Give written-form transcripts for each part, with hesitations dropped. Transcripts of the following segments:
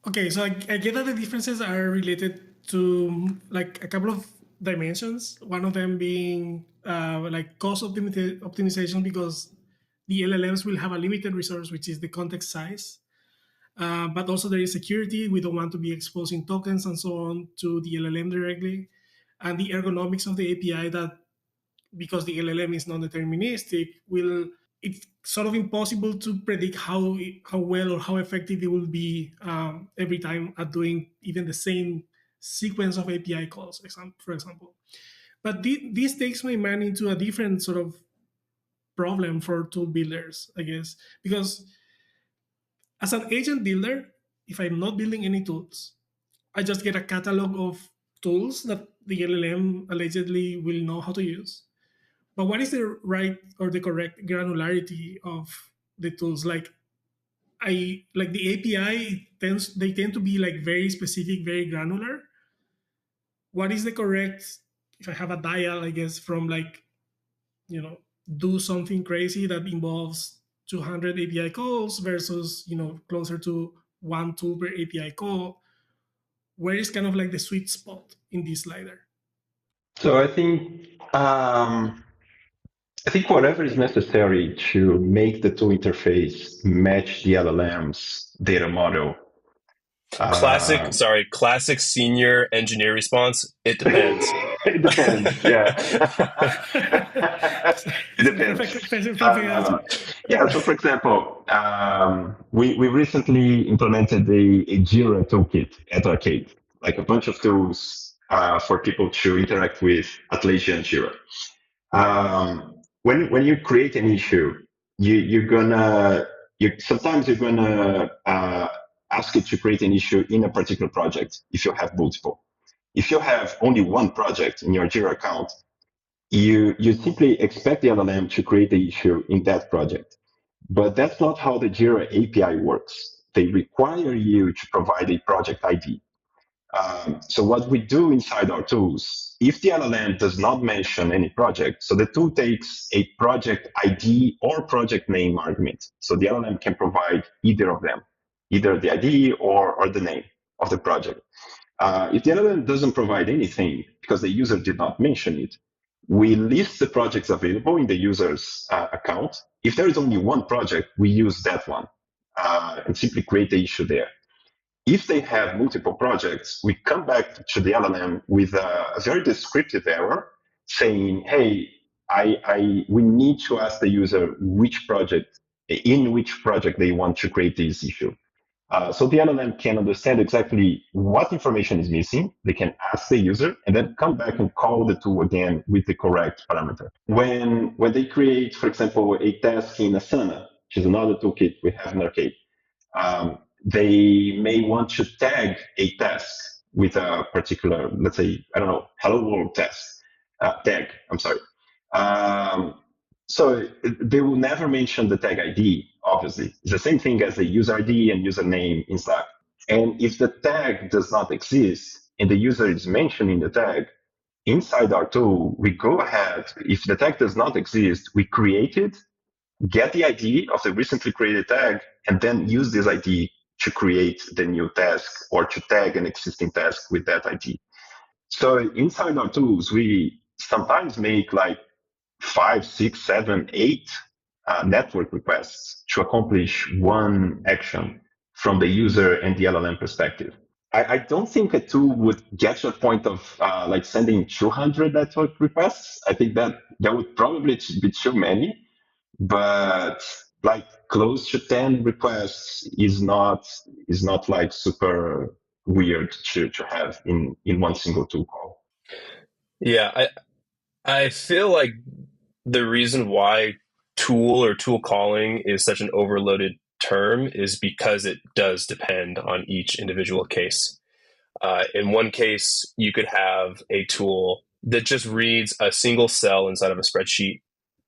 Okay, so I get that the differences are related to like a couple of dimensions. One of them being like cost optimization because the LLMs will have a limited resource, which is the context size. But also there is security. We don't want to be exposing tokens and so on to the LLM directly. And the ergonomics of the API that because the LLM is non-deterministic will it's sort of impossible to predict how well or how effective it will be every time at doing even the same sequence of API calls, for example. But this takes my mind into a different sort of problem for tool builders, I guess, because as an agent builder, if I'm not building any tools, I just get a catalog of tools that the LLM allegedly will know how to use. But what is the right or the correct granularity of the tools? Like I like the API they tend to be like very specific, very granular. What is the correct if I have a dial, I guess, from like, do something crazy that involves 200 API calls versus, closer to one tool per API call? Where is kind of like the sweet spot in this slider? So um, I think whatever is necessary to make the tool interface match the LLM's data model. Uh, Classic senior engineer response. It depends. it depends. Yeah, it depends. Perfect answer. Yeah. So, for example, we recently implemented a Jira toolkit at Arcade, like a bunch of tools for people to interact with Atlassian and Jira. When you create an issue, you're gonna sometimes you're gonna ask it to create an issue in a particular project if you have multiple. If you have only one project in your Jira account, you simply expect the LLM to create the issue in that project. But that's not how the Jira API works. They require you to provide a project ID. So what we do inside our tools, if the LLM does not mention any project, so the tool takes a project ID or project name argument. So the LLM can provide either of them, either the ID or the name of the project. If the LLM doesn't provide anything because the user did not mention it, we list the projects available in the user's account. If there is only one project, we use that one and simply create the issue there. If they have multiple projects, we come back to the LLM with a very descriptive error saying, hey, we need to ask the user in which project they want to create this issue. So the LLM can understand exactly what information is missing. They can ask the user and then come back and call the tool again with the correct parameter. When they create, for example, a task in Asana, which is another toolkit we have in Arcade, they may want to tag a task with a particular, let's say, I don't know, hello world tag. I'm sorry. So they will never mention the tag ID, obviously. It's the same thing as the user ID and username in Slack. And if the tag does not exist and the user is mentioning the tag, inside our tool, we go ahead. If the tag does not exist, we create it, get the ID of the recently created tag, and then use this ID to create the new task or to tag an existing task with that ID. So inside our tools, we sometimes make like 5, 6, 7, 8 network requests to accomplish one action from the user and the LLM perspective. I don't think a tool would get to a point of like sending 200 network requests. I think that would probably be too many, but like close to 10 requests is not like super weird to have in one single tool call. Yeah, I feel like the reason why tool or tool calling is such an overloaded term is because it does depend on each individual case. In one case, you could have a tool that just reads a single cell inside of a spreadsheet,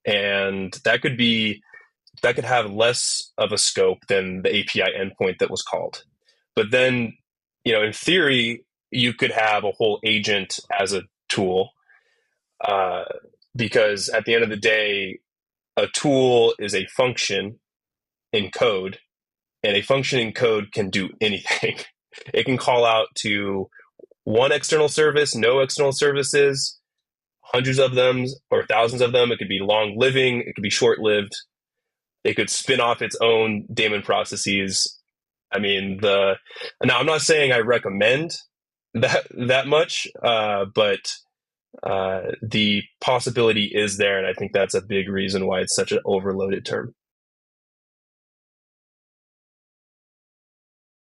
and that could have less of a scope than the API endpoint that was called. But then, in theory, you could have a whole agent as a tool, uh, because at the end of the day, a tool is a function in code, and a function in code can do anything. It can call out to one external service, no external services, hundreds of them or thousands of them. It could be long living, it could be short lived. It could spin off its own daemon processes. I mean, now I'm not saying I recommend that much, but the possibility is there, and I think that's a big reason why it's such an overloaded term.